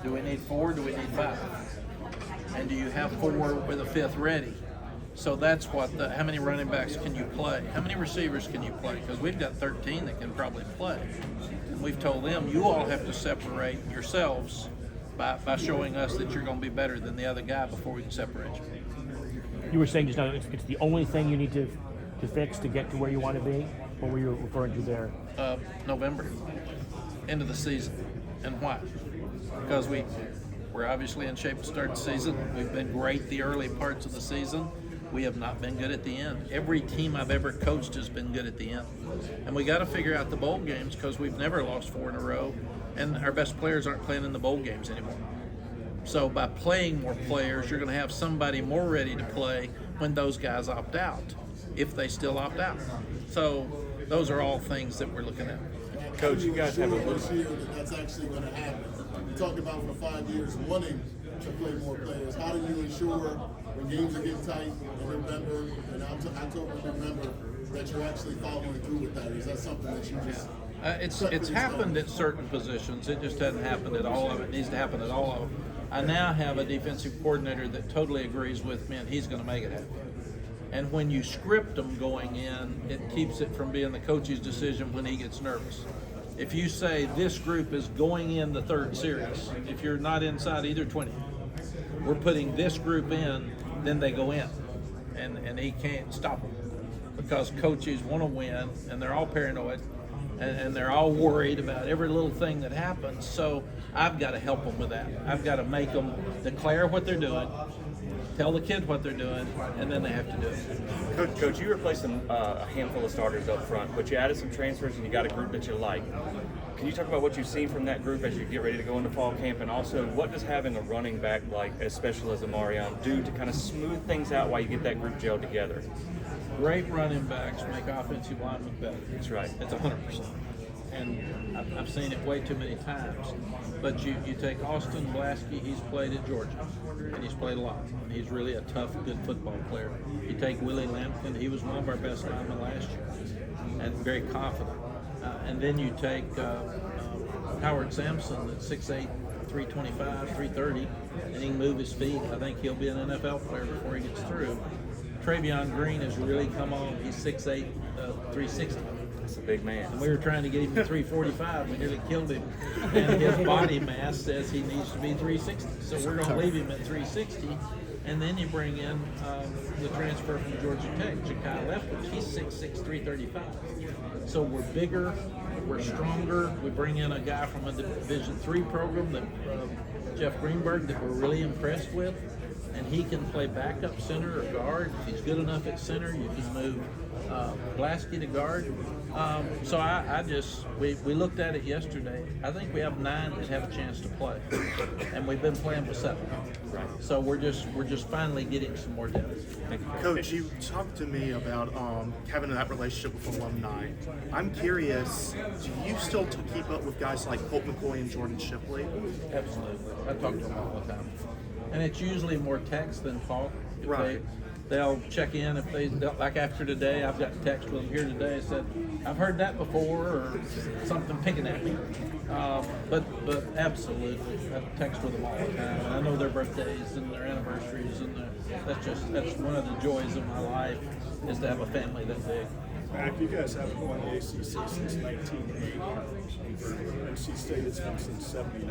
Do we need 4? Do we need 5? And do you have 4 with a 5th ready? So that's what how many running backs can you play? How many receivers can you play? Because we've got 13 that can probably play. And we've told them, you all have to separate yourselves by showing us that you're going to be better than the other guy before we can separate you. You were saying just now it's the only thing you need to fix to get to where you want to be? What were you referring to there? November, end of the season. And why? Because we're obviously in shape to start the season. We've been great the early parts of the season. We have not been good at the end. Every team I've ever coached has been good at the end. And we got to figure out the bowl games because we've never lost 4 in a row, and our best players aren't playing in the bowl games anymore. So by playing more players, you're going to have somebody more ready to play when those guys opt out, if they still opt out. So those are all things that we're looking at. Coach, you guys have a this year that's actually going to happen. You talked about for 5 years wanting to play more players. How do you ensure when games are getting tight in November and October and November that you're actually following through with that? Is that something that you just it's happened at certain positions. It just hasn't happened at all of it. It needs to happen at all of them. I now have a defensive coordinator that totally agrees with me, and he's going to make it happen. And when you script them going in, it keeps it from being the coach's decision when he gets nervous. If you say this group is going in the 3rd series, if you're not inside either 20, we're putting this group in, then they go in. And he can't stop them because coaches want to win, and they're all paranoid, and they're all worried about every little thing that happens. So I've got to help them with that. I've got to make them declare what they're doing, tell the kid what they're doing, and then they have to do it. Coach, you replaced a handful of starters up front, but you added some transfers and you got a group that you like. Can you talk about what you've seen from that group as you get ready to go into fall camp, and also what does having a running back like as special as Amarion do to kind of smooth things out while you get that group gelled together? Great running backs make offensive linemen better. That's right. It's 100%. And I've seen it way too many times. But you take Austin Blasky, he's played at Georgia, and he's played a lot. And he's really a tough, good football player. You take Willie Lampkin, he was one of our best linemen last year, and very confident. And then you take Howard Sampson at 6'8", 325, 330, and he can move his feet. I think he'll be an NFL player before he gets through. Travion Green has really come on. He's 6'8", 360. That's a big man. And we were trying to get him to 345. We nearly killed him. And his body mass says he needs to be 360. So we're going to leave him at 360. And then you bring in the transfer from Georgia Tech, Ja'Kai Leftwich. He's 6'6", 335. So we're bigger, we're stronger. We bring in a guy from a Division III program, that Jeff Greenberg, that we're really impressed with. And he can play backup center or guard. If he's good enough at center, you can move Blasky to guard. So we looked at it yesterday. I think we have 9 that have a chance to play, and we've been playing with 7. Right. So we're just finally getting some more depth. Coach, you talked to me about having that relationship with alumni. I'm curious, do you still keep up with guys like Colt McCoy and Jordan Shipley? Absolutely. I talk to them all the time. And it's usually more text than talk. Right. They'll check in if like after today. I've got a text with them here today. Said I've heard that before, or something picking at me. But absolutely, I text with them all the time. And I know their birthdays and their anniversaries, and that's one of the joys of my life, is to have a family that big. Mack, you guys haven't won the ACC since 1980. For NC State, it's been since '79.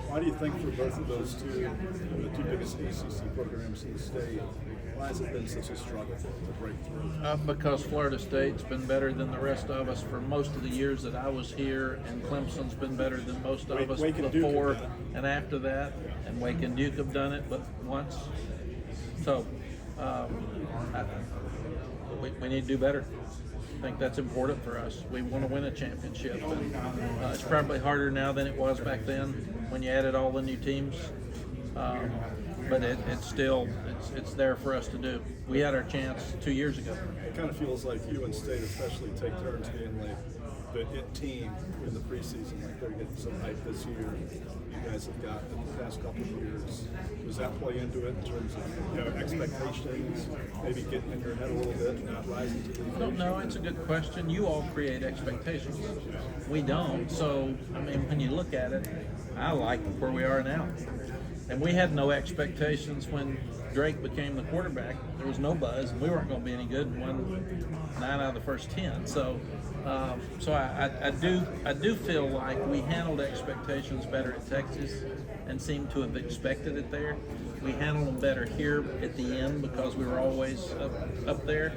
Why do you think for both of those two, the two biggest ACC programs in the state, why has it been such a struggle to break through? Because Florida State's been better than the rest of us for most of the years that I was here, and Clemson's been better than most of us Wake and Duke before have done it. and after that, and Wake and Duke have done it, but once. So we need to do better. I think that's important for us. We want to win a championship, and it's probably harder now than it was back then when you added all the new teams. But it's still there for us to do. We had our chance 2 years ago. It kind of feels like you and State especially take turns being like the it team in the preseason, like they're getting some hype this year. You guys have got in the past couple of years. Does that play into it in terms of expectations, maybe getting in your head a little bit and not rising to the occasion? I don't know. It's a good question. You all create expectations. We don't. So, I mean, when you look at it, I like where we are now. And we had no expectations when Drake became the quarterback. There was no buzz, and we weren't going to be any good and won 9 out of the first 10. So, I do feel like we handled expectations better at Texas and seem to have expected it there. We handled them better here at the end because we were always up there.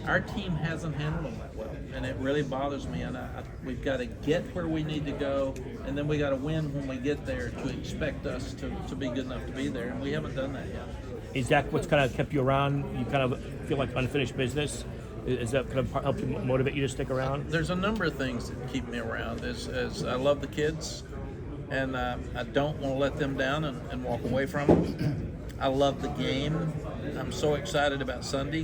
Our team hasn't handled them that well, and it really bothers me. And we've got to get where we need to go, and then we got to win when we get there to expect us to be good enough to be there, and we haven't done that yet. Is that what's kind of kept you around? You kind of feel like unfinished business? Is that kind of help you motivate you to stick around? There's a number of things that keep me around. As I love the kids, and I don't want to let them down and walk away from them. I love the game. I'm so excited about Sunday.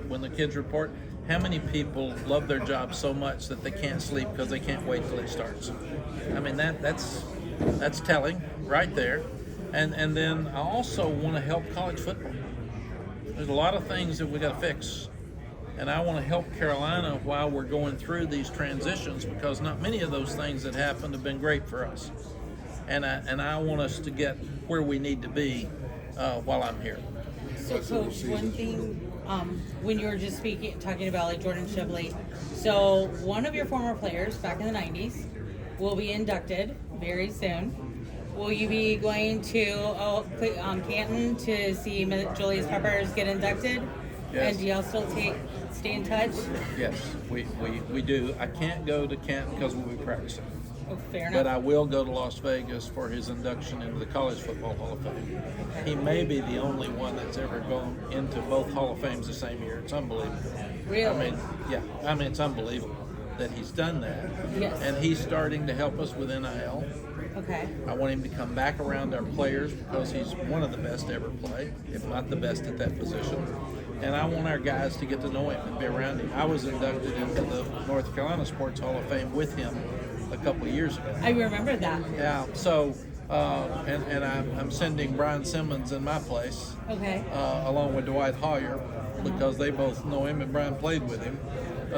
When the kids report, how many people love their job so much that they can't sleep because they can't wait till it starts? I mean, that's telling right there. And then I also want to help college football. There's a lot of things that we got to fix. And I want to help Carolina while we're going through these transitions, because not many of those things that happened have been great for us. And I want us to get where we need to be while I'm here. So, Coach, one thing, when you were just talking about like Jordan Shibley, so one of your former players back in the 90s will be inducted very soon. Will you be going to Canton to see Julius Peppers get inducted? Yes. And do y'all still stay in touch? Yes, we do. I can't go to Canton because we'll be practicing. Oh, fair enough. But I will go to Las Vegas for his induction into the College Football Hall of Fame. He may be the only one that's ever gone into both Hall of Fames the same year. It's unbelievable. Really? I mean, it's unbelievable that he's done that. Yes. And he's starting to help us with NIL. Okay. I want him to come back around our players because he's one of the best to ever play, if not the best at that position. And I want our guys to get to know him and be around him. I was inducted into the North Carolina Sports Hall of Fame with him a couple of years ago. I remember that. Yeah, so, and I'm sending Brian Simmons in my place, Okay. along with Dwight Hoyer, because they both know him and Brian played with him.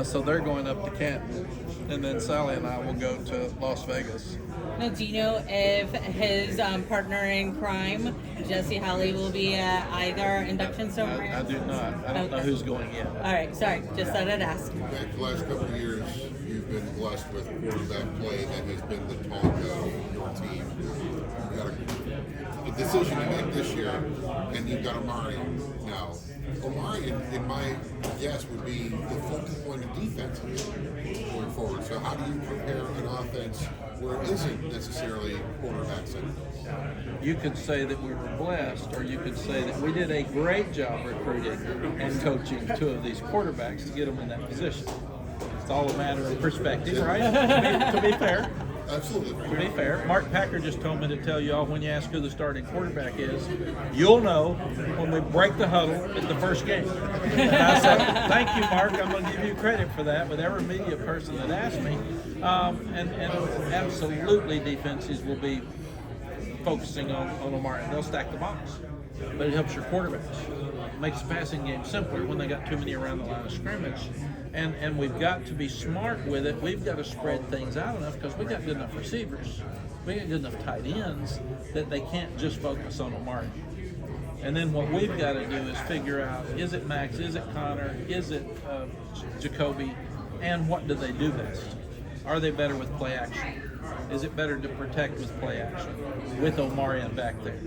So they're going up to Canton, and then Sally and I will go to Las Vegas. Now, do you know if his partner in crime, Jesse Halley, will be at either induction ceremony? I do not. I don't know who's going yet. All right, sorry. Just thought I'd ask. Back the last couple of years, you've been blessed with quarterback play that has been the talk of your team. You got a decision to make this year, and you've got Omari now. Omari, in my guess, would be the focal point of defense going forward. So how do you prepare an offense where it isn't necessarily quarterback centered? You could say that we were blessed, or you could say that we did a great job recruiting and coaching two of these quarterbacks to get them in that position. It's all a matter of perspective, right? To be fair. Absolutely. To be fair, Mark Packer just told me to tell you all, when you ask who the starting quarterback is, you'll know when we break the huddle at the first game. And I said, thank you, Mark. I'm going to give you credit for that with every media person that asked me. And absolutely defenses will be focusing on Omari. They'll stack the box. But it helps your quarterbacks. It makes the passing game simpler when they got too many around the line of scrimmage. And we've got to be smart with it. We've got to spread things out enough because we got good enough receivers. We got good enough tight ends that they can't just focus on Omari. And then what we've got to do is figure out, is it Max, is it Connor, is it Jacoby, and what do they do best? Are they better with play action? Is it better to protect with play action with Omarion back there?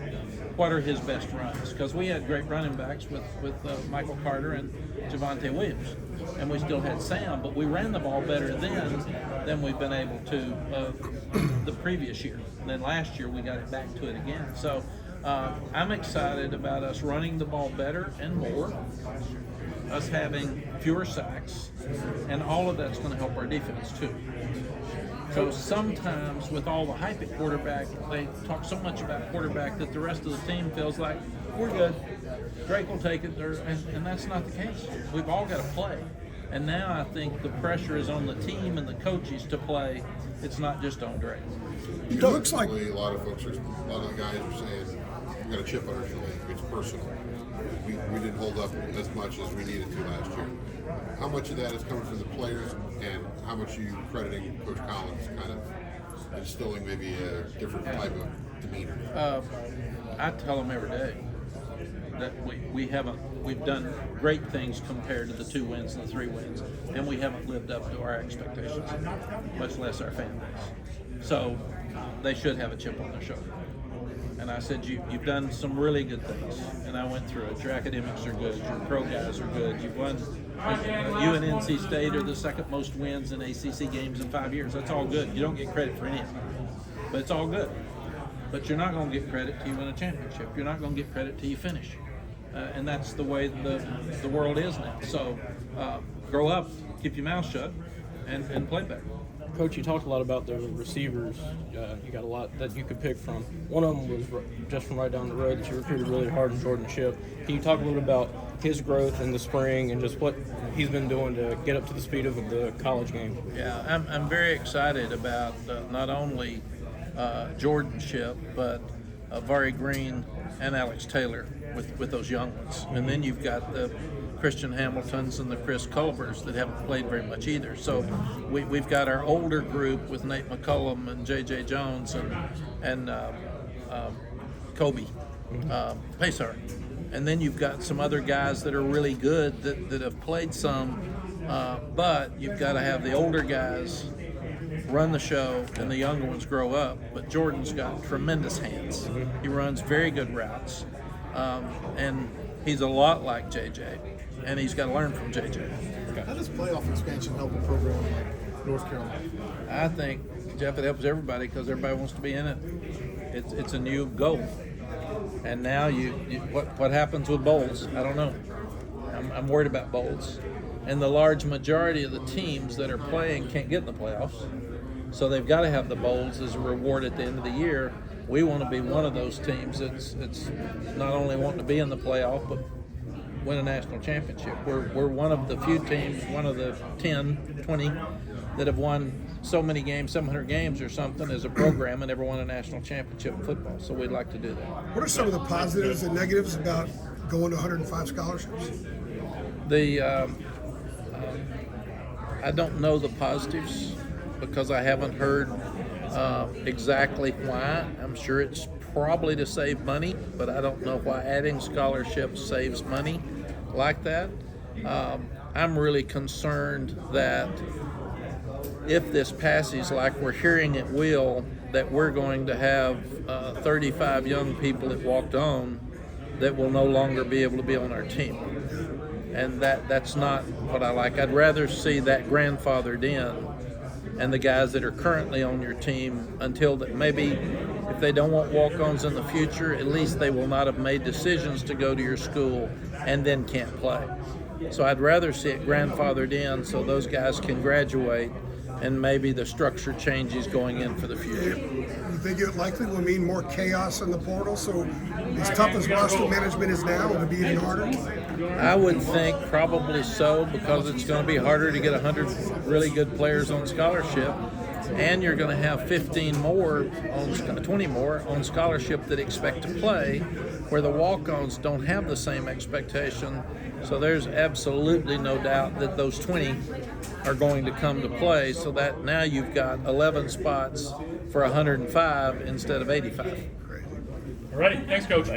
What are his best runs? Because we had great running backs with Michael Carter and Javonte Williams, and we still had Sam, but we ran the ball better then than we've been able to the previous year. And then last year we got it back to it again. So I'm excited about us running the ball better and more, us having fewer sacks, and all of that's going to help our defense too. So sometimes with all the hype at quarterback, they talk so much about quarterback that the rest of the team feels like, we're good, Drake will take it, and that's not the case. We've all got to play. And now I think the pressure is on the team and the coaches to play. It's not just on Drake. It looks like a lot of folks, a lot of the guys are saying, we got a chip on our shoulder. It's personal. We didn't hold up as much as we needed to last year. How much of that is coming from the players, and how much are you crediting Coach Collins kind of instilling maybe a different type of demeanor? I tell them every day that we've done great things compared to the 2 wins and the 3 wins, and we haven't lived up to our expectations, much less our fan base. So they should have a chip on their shoulder. And I said, you've done some really good things, and I went through it. Your academics are good, your pro guys are good. You've won. You and NC State are the second most wins in ACC games in 5 years. That's all good. You don't get credit for any of it, but it's all good. But you're not going to get credit till you win a championship. You're not going to get credit till you finish. And that's the way the world is now. So grow up, keep your mouth shut, and play better. Coach, you talked a lot about the receivers. You got a lot that you could pick from. One of them was just from right down the road that you recruited really hard in Jordan Shipp. Can you talk a little about his growth in the spring and just what he's been doing to get up to the speed of the college game? Yeah, I'm very excited about not only Jordan Shipp, but Vari Green and Alex Taylor with those young ones. And then you've got the Christian Hamiltons and the Chris Culvers that haven't played very much either. So we've got our older group with Nate McCullum and J.J. Jones and Kobe Paysar. And then you've got some other guys that are really good that have played some, but you've got to have the older guys run the show and the younger ones grow up. But Jordan's got tremendous hands. He runs very good routes, and he's a lot like JJ, and he's got to learn from JJ. How does playoff expansion help a program like North Carolina? I think, Jeff, it helps everybody because everybody wants to be in it. It's a new goal. And now what happens with bowls? I don't know. I'm worried about bowls. And the large majority of the teams that are playing can't get in the playoffs. So they've got to have the bowls as a reward at the end of the year. We want to be one of those teams that's not only wanting to be in the playoff, but win a national championship. We're one of the few teams, one of the 10, 20 that have won so many games, 700 games or something as a program, and never won a national championship in football. So we'd like to do that. What are some of the positives and negatives about going to 105 scholarships? I don't know the positives because I haven't heard exactly why. I'm sure it's probably to save money, but I don't know why adding scholarships saves money like that. I'm really concerned that if this passes like we're hearing it will, that we're going to have 35 young people that walked on that will no longer be able to be on our team. And that's not what I like. I'd rather see that grandfathered in and the guys that are currently on your team until that maybe if they don't want walk-ons in the future, at least they will not have made decisions to go to your school and then can't play. So I'd rather see it grandfathered in so those guys can graduate and maybe the structure changes going in for the future. You think it likely will mean more chaos in the portal? So as tough as roster management is now, it'll be even harder? I would think probably so because it's going to be harder to get 100 really good players on scholarship, and you're going to have 20 more on scholarship that expect to play, where the walk-ons don't have the same expectation. So there's absolutely no doubt that those 20 are going to come to play, so that now you've got 11 spots for 105 instead of 85. All righty. Thanks, Coach.